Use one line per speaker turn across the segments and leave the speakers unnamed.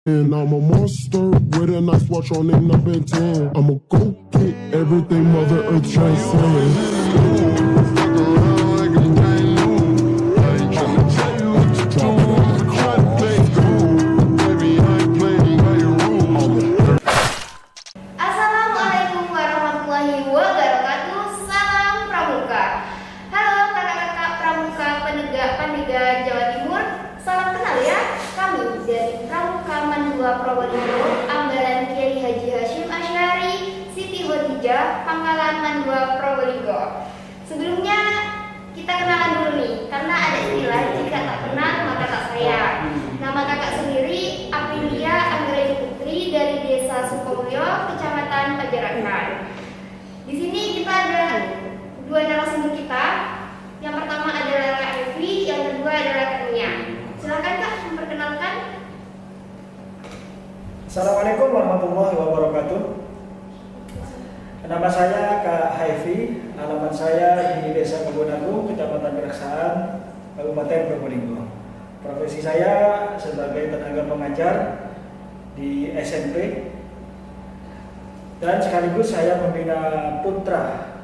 And I'm a monster with a nice watch on in number 10. I'ma go get everything Mother Earth transcends.
Assalamualaikum warahmatullahi wabarakatuh. Salam Pramuka. Halo kakak-kakak Pramuka penegak Jawa Timur. Salam kenal ya. Kami dari Pramuka Mandua Probolinggo, Ambalan Kiai Haji Hashim Asy'ari, Siti Khadijah, Pangkalan Mandua Probolinggo. Sebelumnya kita kenalan dulu nih, karena ada istilah jika tak kenal maka tak sayang. Nama kakak sendiri Aprilia Anggraini Putri dari Desa Sukomulyo, Kecamatan Pajarakan. Di sini kita ada dua narasumber kita. Yang pertama adalah Kak Evi, yang kedua adalah Kak Nia. Silakan Kak, memperkenalkan.
Assalamualaikum warahmatullahi wabarakatuh. Nama saya Kak Evi, alamat saya di Desa Kebun Kecamatan Keraksaan, Kabupaten Probolinggo. Profesi saya sebagai tenaga pengajar di SMP dan sekaligus saya membina putra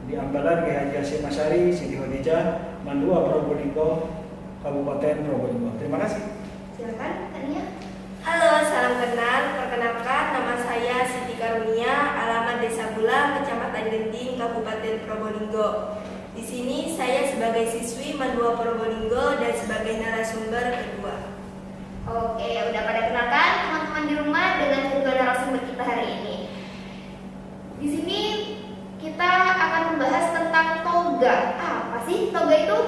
di Ambalan Kiai Haji Hashim Asy'ari, Siti Khadijah, Mandua Probolinggo, Kabupaten Probolinggo. Terima kasih.
Silakan Kak Nia.
Halo, salam kenal. Perkenalkan, nama saya Siti Karunia, alamat Desa Bulang, Kecamatan Genting, Kabupaten Probolinggo. Di sini saya sebagai siswi Mandua Probolinggo dan sebagai narasumber kedua.
Oke, udah pada kenalkan teman-teman di rumah dengan kedua narasumber kita hari ini. Di sini kita akan membahas tentang toga. Apa sih toga itu?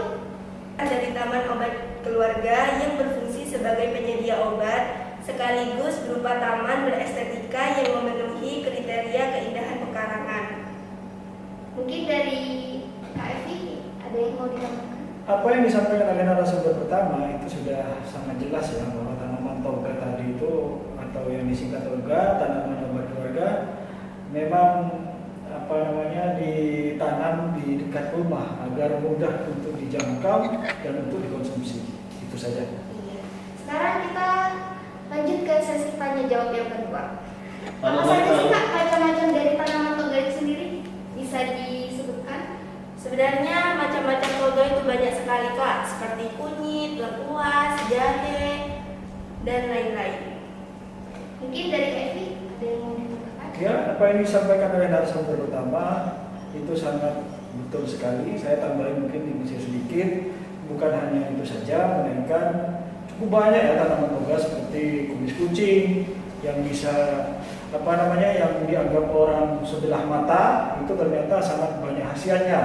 Ada di Taman Obat Keluarga yang berfungsi sebagai penyedia obat sekaligus berupa taman berestetika yang memenuhi kriteria keindahan pekarangan.
Mungkin dari Kak Evi ada yang mau ditambahkan?
Apa yang disampaikan oleh narasumber pertama itu sudah sangat jelas ya, bahwa tanaman toga tadi itu atau yang disingkat toga, tanaman obat keluarga, memang ditanam di dekat rumah agar mudah untuk dijangkau dan untuk dikonsumsi. Itu saja.
Iya. Sekarang kita lanjut ke sesi tanya jawab yang kedua. Apa
Halo,
saja sih
halo.
Kak macam-macam dari tanaman toga itu sendiri? Bisa disebutkan?
Sebenarnya macam-macam toga itu banyak sekali Kak, seperti kunyit, lengkuas, jahe, dan lain-lain.
Mungkin dari Kak Evi ada yang mau ditambahkan?
Ya, apa yang disampaikan oleh narasumber pertama itu sangat betul sekali. Saya tambahin mungkin sedikit, bukan hanya itu saja, melainkan cukup banyak ya tanaman toga seperti kumis kucing yang bisa yang dianggap orang sebelah mata itu ternyata sangat banyak khasiatnya.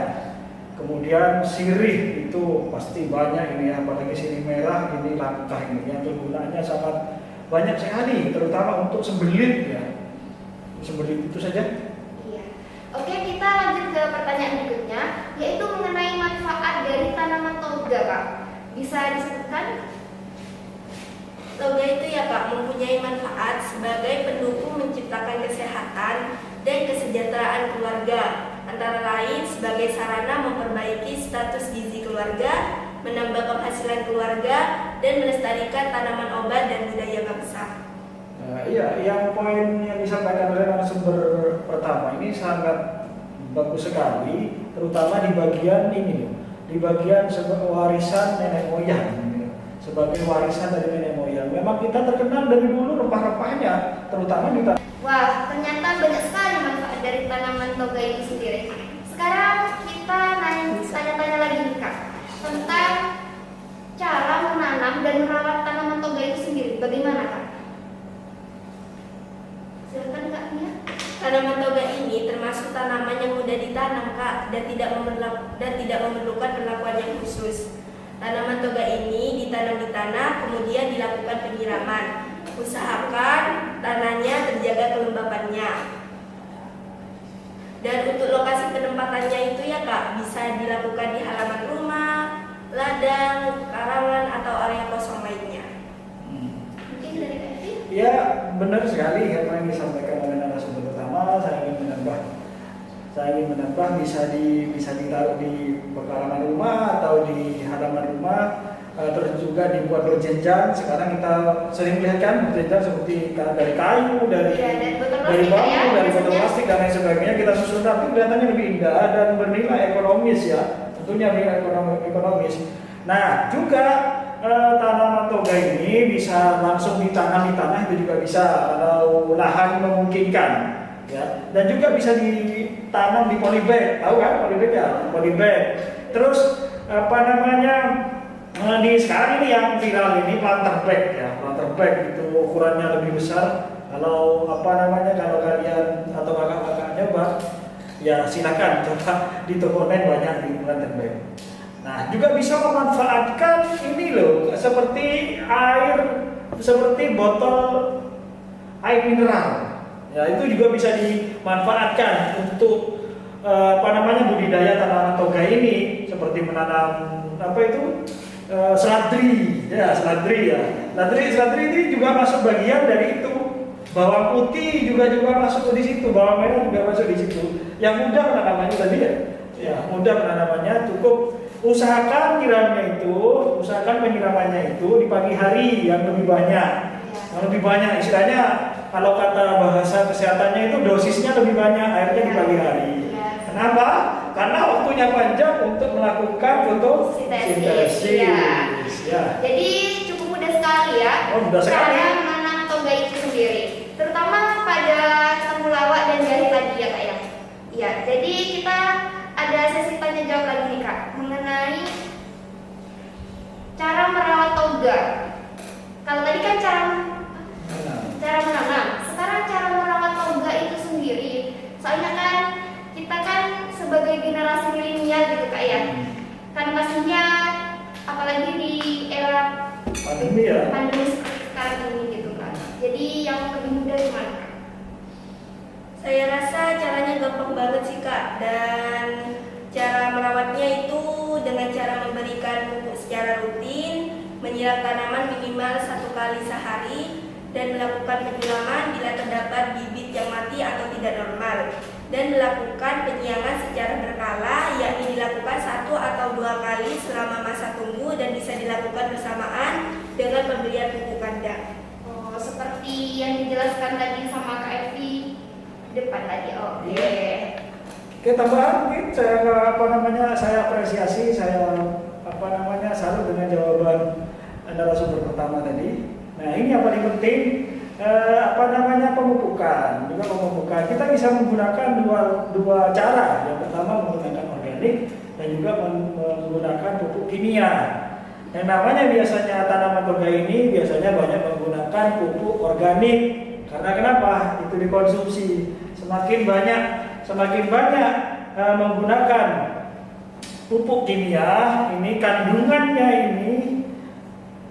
Kemudian sirih itu pasti banyak ini, apalagi sirih merah ini langka ini yang kegunaannya sangat banyak sekali, terutama untuk sembelit ya. Sembelit itu saja.
Iya. Oke, kita lanjut ke pertanyaan berikutnya, yaitu mengenai manfaat dari tanaman toga, Kak. Bisa disebutkan?
Toga itu ya Kak mempunyai manfaat sebagai pendukung menciptakan kesehatan dan kesejahteraan keluarga. Antara lain sebagai sarana memperbaiki status gizi keluarga, menambah penghasilan keluarga, dan melestarikan tanaman obat dan budaya bangsa.
Iya, yang poin yang disampaikan oleh narasumber pertama ini sangat bagus sekali, terutama di bagian ini, di bagian sebagai warisan nenek moyang. Sebagai warisan dari nenek moyang. Memang kita terkenal dari dulu rempah-rempahnya, terutama di
Wah, ternyata banyak sekali manfaat dari tanaman toga itu sendiri. Sekarang kita tanya-tanya lagi nih Kak, tentang cara menanam dan merawat tanaman toga itu sendiri. Bagaimana Kak? Silakan Kak Nia.
Tanaman toga ini termasuk tanaman yang mudah ditanam Kak dan tidak memerlukan perlakuan yang khusus. Tanaman toga ini ditanam di tanah, kemudian dilakukan penyiraman. Usahakan tanahnya terjaga kelembapannya. Dan untuk lokasi penempatannya itu ya Kak, bisa dilakukan di halaman rumah, ladang, karangan, atau area kosong lainnya.
Mungkin dari Kak Evi?
Ya, benar sekali apa yang disampaikan oleh narasumber pertama. Saya ingin menambah bisa ditaruh di pekarangan rumah atau di halaman rumah terus juga dibuat berjenjang. Sekarang kita sering melihat kan berjenjang seperti dari kayu, dari
Iya, dan botol
dari
plastik
bambu,
ya,
dari botol
biasanya.
plastik dan lain sebagainya. Kita susun rapi, kelihatannya lebih indah dan bernilai ekonomis ya, tentunya nilai ekonomis. Nah, juga tanaman toga ini bisa langsung ditanam di tanah, itu juga bisa kalau lahan memungkinkan ya. Dan juga bisa ditanam di polybag, tahu kan polybag ya? Polybag. Terus apa namanya, di sekarang ini yang viral ini planter bag ya, planter bag itu ukurannya lebih besar. Kalau apa namanya, kalau kalian atau kakak-kakak nyoba ya silakan coba di toko online banyak di planter bag. Nah, juga bisa memanfaatkan ini loh, seperti air, seperti botol air mineral. Ya, itu juga bisa dimanfaatkan untuk apa namanya, budidaya tanaman toga ini, seperti menanam apa itu, seledri, ya seledri ya. Seledri ini juga masuk bagian dari itu. Bawang putih juga masuk di situ, bawang merah juga masuk di situ. Yang mudah penanamannya tadi ya, ya mudah penanamannya, cukup usahakan penyiramannya itu di pagi hari yang lebih banyak. Yang lebih banyak, istilahnya kalau kata bahasa kesehatannya itu dosisnya lebih banyak, airnya di pagi hari. Kenapa? Karena waktunya panjang untuk melakukan fotosintesis. Ya.
Jadi cukup mudah sekali ya.
Oh, mudah sekali.
Cara menanam toga itu sendiri, terutama pada temulawak dan jahe tadi ya kak ya. Iya. Jadi kita ada sesi tanya jawab lagi nih kak mengenai cara merawat toga. Kalau tadi kan cara menanam, sekarang cara merawat toga itu sendiri. Soalnya kan kita kan sebagai generasi milenial gitu kak ya, kan pastinya apalagi di era
Pandemi ya.
pandemi seperti sekarang ini gitu kan. Jadi yang lebih mudah gimana kak?
Saya rasa caranya gampang banget sih kak, dan cara merawatnya itu dengan cara memberikan pupuk secara rutin, menyiram tanaman minimal 1 kali sehari, dan melakukan penyiraman bila terdapat bibit yang mati atau tidak normal, dan melakukan penyiangan secara berkala, yakni dilakukan 1 atau 2 kali selama masa tumbuh dan bisa dilakukan bersamaan dengan pemberian pupuk kandang.
Oh, seperti yang dijelaskan tadi sama Kak Evi depan tadi. Oke.
Oke, tambahan mungkin saya apresiasi, saya salut dengan jawaban narasumber pertama tadi. Nah, ini yang paling penting, pemupukan. Juga pemupukan. Kita bisa menggunakan dua cara. Yang pertama menggunakan organik dan juga menggunakan pupuk kimia. Yang namanya biasanya tanaman toga ini biasanya banyak menggunakan pupuk organik. Karena kenapa? Itu dikonsumsi. Semakin banyak menggunakan pupuk kimia, ini kandungannya ini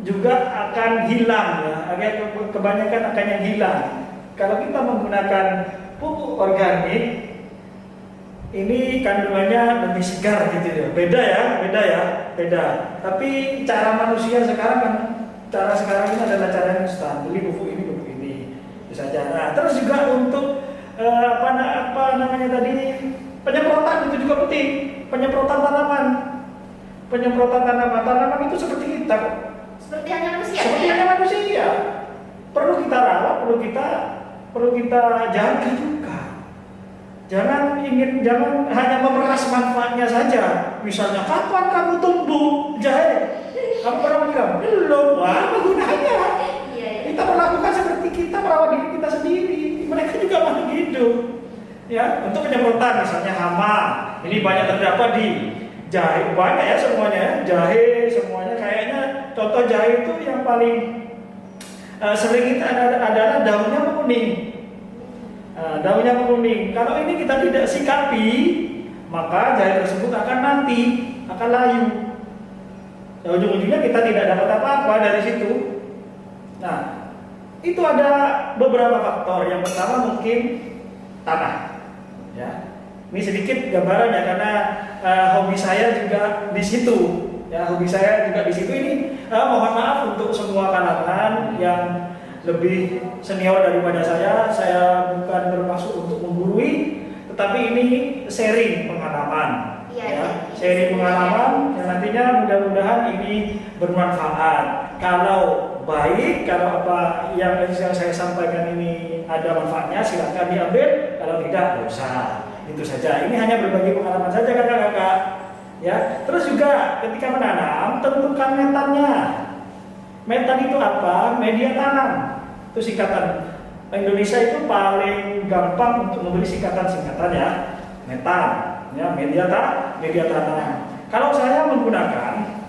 juga akan hilang ya. Kebanyakan akan yang hilang. Kalau kita menggunakan pupuk organik, ini kandungannya lebih segar gitu ya. Beda ya. Tapi cara manusia sekarang kan, cara sekarang ini adalah cara yang instan. Beli pupuk ini bisa saja. Nah, terus juga untuk penyemprotan itu juga penting. Penyemprotan tanaman itu seperti kita kok.
Seperti hanya manusia.
Perlu kita rawat, perlu kita jaga juga. Jangan hanya memeras manfaatnya saja. Misalnya, kapan kamu tumbuh jahe? Kamu pernah bilang belum. Wah, apa gunanya? Kita melakukan seperti kita merawat diri kita sendiri. Mereka juga makhluk hidup. Ya, untuk penyemprotan misalnya hama. Ini banyak terdapat di jahe, banyak ya semuanya. Jahe semuanya kayaknya, contoh jahe itu yang paling sering kita adalah daunnya menguning. Daunnya menguning. Kalau ini kita tidak sikapi, maka jahe tersebut akan layu. Ujung-ujungnya kita tidak dapat apa-apa dari situ. Nah, itu ada beberapa faktor. Yang pertama mungkin tanah. Ya, ini sedikit gambarannya karena hobi saya juga di situ. Ini mohon maaf untuk semua kalangan yang lebih senior daripada saya. Saya bukan bermaksud untuk menggurui, tetapi ini sharing pengalaman.
Iya,
ya,
iya.
sharing pengalaman yang nantinya mudah-mudahan ini bermanfaat. Kalau baik, kalau apa yang saya sampaikan ini ada manfaatnya, silakan diambil. Kalau tidak, nggak usah. Itu saja. Ini hanya berbagi pengalaman saja, kakak-kakak. Ya. Terus juga ketika menanam, tentukan metannya. Metan itu apa? Media tanam. Itu singkatan. Indonesia itu paling gampang untuk membeli singkatan-singkatan ya. Metan, ya, media tanam. Kalau saya menggunakan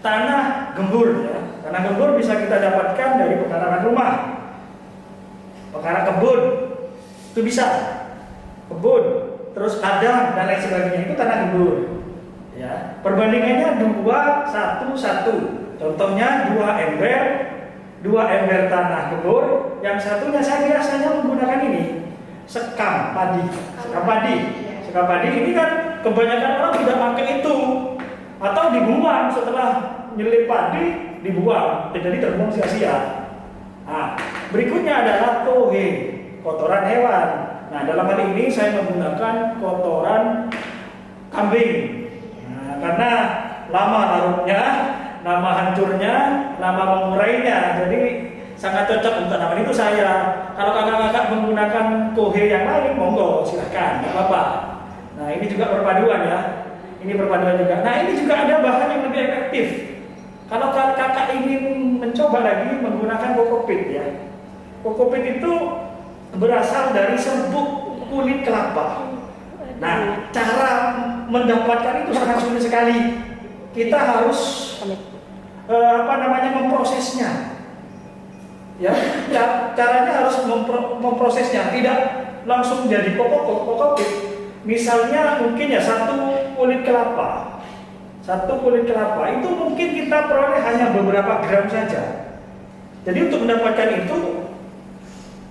tanah gembur, ya. Tanah gembur bisa kita dapatkan dari pekarangan rumah, pekarangan kebun, itu bisa kebun, terus ladang dan lain sebagainya, itu tanah gembur. Ya, perbandingannya 2-1-1. Contohnya 2 ember tanah gembur, yang satunya saya biasanya menggunakan ini sekam padi. Sekam padi ini kan kebanyakan orang tidak pakai itu atau dibuang setelah nyelip padi, dibuang, jadi terbuang sia-sia. Nah, berikutnya adalah tohe, kotoran hewan. Nah, dalam hal ini saya menggunakan kotoran kambing. Nah, karena lama larutnya, lama hancurnya, lama mengurainya, jadi sangat cocok untuk tanaman itu saya. Kalau kakak-kakak menggunakan tohe yang lain, monggo silahkan, nggak apa-apa. Nah, ini juga perpaduan ya. Ini perpaduan juga. Nah, ini juga ada bahan yang lebih efektif. Kalau kakak ingin mencoba lagi menggunakan kokopit ya. Kokopit itu berasal dari serbuk kulit kelapa. Nah, cara mendapatkan itu sangat sulit sekali. Kita harus memprosesnya. Ya, caranya harus memprosesnya, tidak langsung jadi kokopit. Misalnya mungkin ya satu kulit kelapa itu mungkin kita peroleh hanya beberapa gram saja. Jadi untuk mendapatkan itu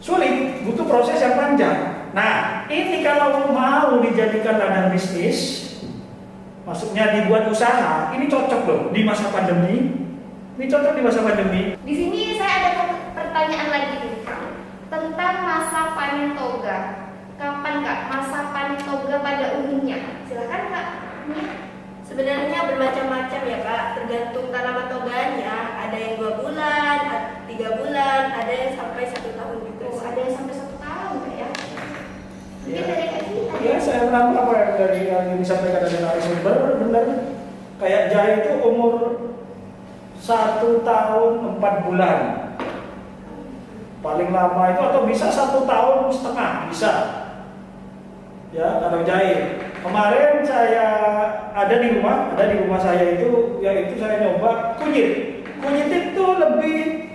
sulit, butuh proses yang panjang. Nah, ini kalau mau dijadikan ladang bisnis, maksudnya dibuat usaha, ini cocok loh di masa pandemi. Ini cocok di masa pandemi.
Di sini saya ada pertanyaan lagi nih tentang masa panen toga. Kapan Kak masa panen toga pada umumnya? Silakan Kak.
Sebenarnya bermacam-macam ya Kak, tergantung tanaman toganya. Ada yang 2 bulan, 3 bulan, ada yang sampai 1 tahun juga.
Oh, ada yang sampai 1 tahun Kak ya? Mungkin
Ya.
dari Kak Gita.
Ya, saya menambah apa yang dari yang disampaikan dari narasumber, benar. Kayak jahe itu umur 1 tahun 4 bulan. Paling lama itu atau bisa 1 tahun setengah bisa. Ya, kalau jahe. Kemarin saya ada di rumah saya itu, yaitu saya nyoba kunyit. Kunyit itu lebih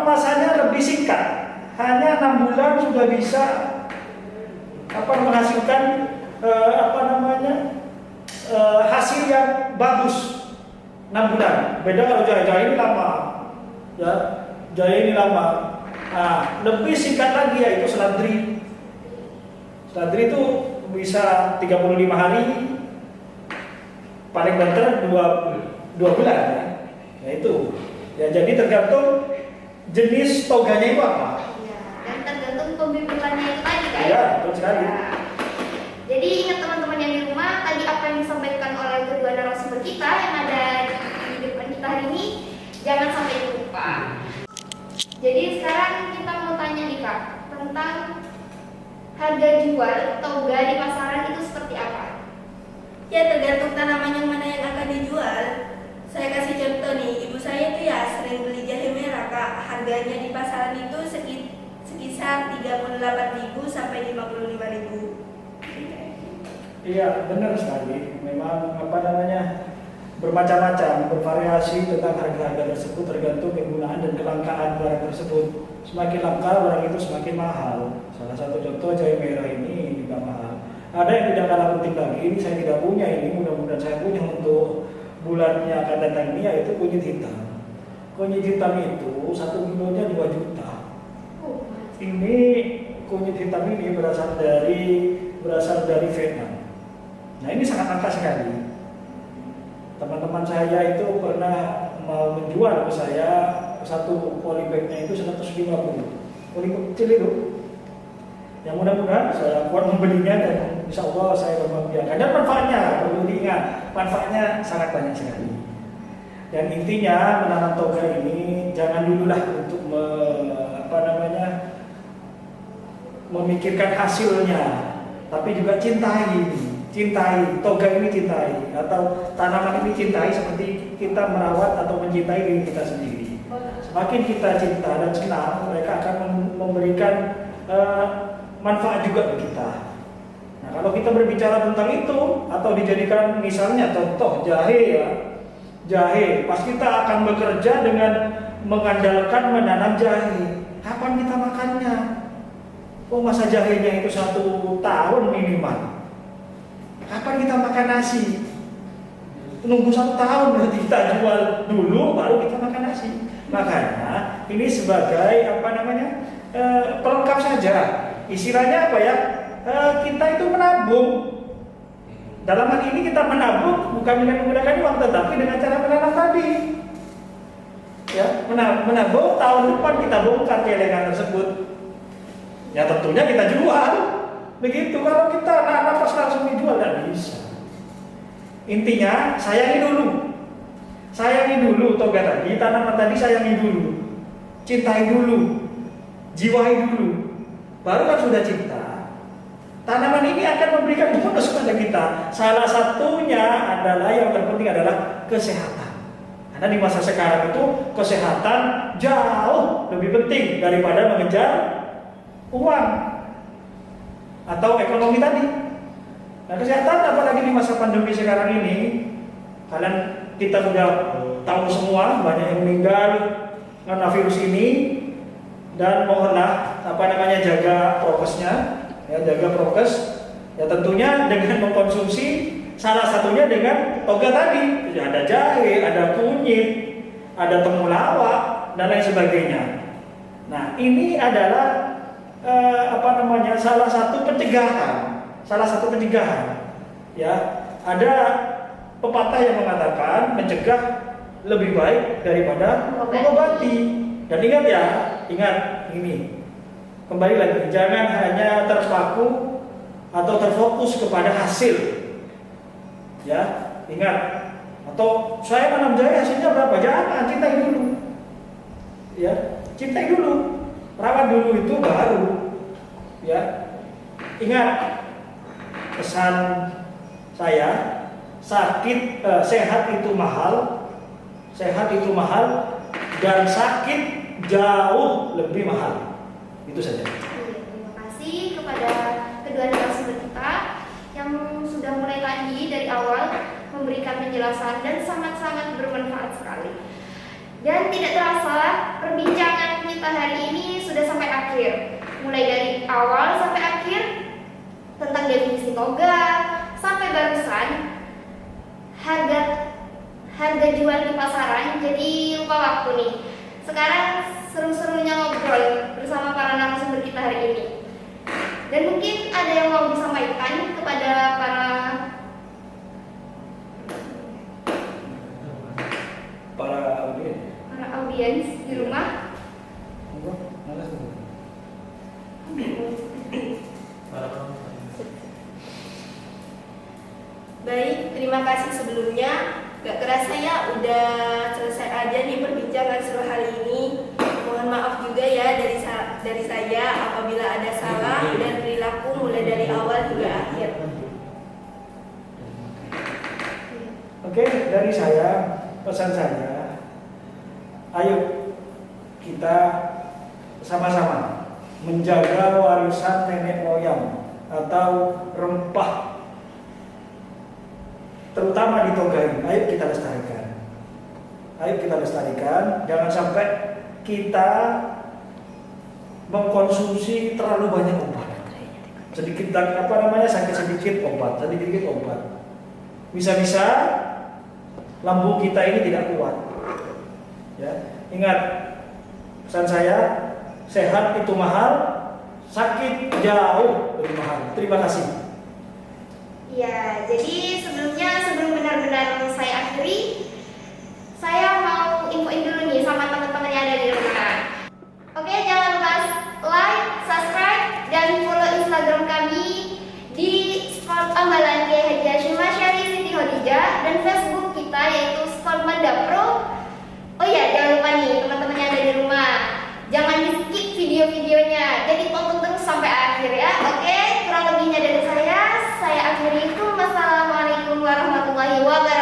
masanya lebih singkat. Hanya 6 bulan sudah bisa menghasilkan hasil yang bagus. 6 bulan. Beda kalau jahe ini lama. Ya, jahe ini lama. Nah, lebih singkat lagi yaitu seledri. Seledri itu bisa 35 hari. Paling banter 2 bulan ya. Ya itu. Ya, jadi tergantung jenis toganya itu apa.
Ya, dan tergantung pembibitannya itu tadi Kak.
Iya, betul sekali.
Ya. Jadi ingat teman-teman yang di rumah, tadi apa yang disampaikan oleh kedua narasumber kita yang ada di depan kita hari ini, jangan sampai lupa. Jadi sekarang kita mau tanya nih Kak, tentang harga jual toga di pasaran itu seperti apa?
Ya tergantung tanaman yang mana yang akan dijual. Saya kasih contoh nih, ibu saya itu ya sering beli jahe merah Kak. Harganya di pasaran itu sekisar 38.000 sampai 55.000.
Iya, benar sekali. Memang bermacam-macam, bervariasi tentang harga-harga tersebut tergantung penggunaan dan kelangkaan barang tersebut. Semakin langka barang itu semakin mahal. Salah satu contoh jahe merah ini juga mahal. Ada yang tidak kalah penting lagi, ini saya tidak punya ini, mudah-mudahan saya punya untuk bulan yang akan datang ini, yaitu kunyit hitam. Kunyit hitam itu 1 kilonya 2 juta. Ini kunyit hitam ini berasal dari Vietnam. Nah, ini sangat langka sekali. Teman-teman saya itu pernah mau menjual ke saya satu polybagnya itu 150. Polybag kecil itu. Yang mudah-mudahan saya kuat membelinya dan insya Allah saya membiarkan. Dan manfaatnya perlu diingat, manfaatnya sangat banyak sekali. Dan intinya menanam toga ini jangan dululah untuk memikirkan hasilnya, tapi juga cintai toga ini, cintai atau tanaman ini cintai seperti kita merawat atau mencintai diri kita sendiri. Semakin kita cinta dan senang, mereka akan memberikan manfaat juga bagi kita. Nah, kalau kita berbicara tentang itu atau dijadikan misalnya contoh jahe, pas kita akan bekerja dengan mengandalkan menanam jahe, kapan kita makannya? Oh, masa jahenya itu 1 tahun minimal. Kapan kita makan nasi? Nunggu 1 tahun berarti kita jual dulu baru kita makan nasi. Makanya ini sebagai pelengkap saja. Istilahnya apa ya? Kita itu menabung. Dalam hal ini kita menabung bukan dengan menggunakan uang, tetapi dengan cara menanam tadi. Ya, menabung tahun depan kita bongkar celengan tersebut. Ya tentunya kita jual. Begitu, kalau kita nanam pas langsung dijual tidak bisa. Intinya sayangi dulu toga tadi, tanaman tadi sayangi dulu, cintai dulu, jiwai dulu. Baru kan sudah cinta, tanaman ini akan memberikan bonus pada kita. Salah satunya adalah yang terpenting adalah kesehatan. Karena di masa sekarang itu kesehatan jauh lebih penting daripada mengejar uang atau ekonomi tadi. Nah, kesehatan apalagi di masa pandemi sekarang ini, kita sudah tahu semua banyak yang meninggal karena virus ini, dan mohonlah jaga prokesnya, jaga prokes. Ya tentunya dengan mengkonsumsi salah satunya dengan toga tadi, ada jahe, ada kunyit, ada temulawak dan lain sebagainya. Nah, ini adalah salah satu pencegahan. Ya, ada pepatah yang mengatakan mencegah lebih baik daripada mengobati. Dan ingat ini. Kembali lagi, jangan hanya terpaku atau terfokus kepada hasil. Ya, ingat. Atau saya menanam jahe hasilnya berapa? Jangan, cintai dulu. Ya, cintai dulu. Rawat dulu itu baru. Ya, ingat pesan saya, sehat itu mahal, dan sakit jauh lebih mahal. Itu saja.
Terima kasih kepada kedua narasumber kita yang sudah mulai tadi dari awal memberikan penjelasan dan sangat-sangat bermanfaat sekali. Dan tidak terasa perbincangan kita hari ini sudah sampai akhir. Mulai dari awal sampai akhir tentang definisi toga, sampai barusan harga jual di pasaran. Jadi lupa waktu nih. Sekarang seru-serunya ngobrol bersama para narasumber kita hari ini. Dan mungkin ada yang mau disampaikan kepada para audiens di rumah.
Baik, terima kasih sebelumnya. Gak kerasa ya udah selesai aja nih perbincangan seru hari ini. Mohon maaf juga ya dari saya apabila ada salah dan perilaku mulai dari awal hingga akhir.
Oke, dari saya, pesan saya, ayo kita sama-sama menjaga warisan nenek moyang atau rempah, terutama di toga ini. Ayo kita lestarikan. Jangan sampai kita mengkonsumsi terlalu banyak obat. Sakit sedikit obat. Bisa-bisa lambung kita ini tidak kuat. Ya, ingat pesan saya, sehat itu mahal, sakit jauh lebih mahal. Terima kasih.
Ya, jadi sebelum benar-benar saya akhiri, saya mau infoin dulu nih sama teman-teman yang ada di rumah. Oke, jangan lupa like, subscribe, dan follow Instagram kami di warahmatullahi wabarakatuh.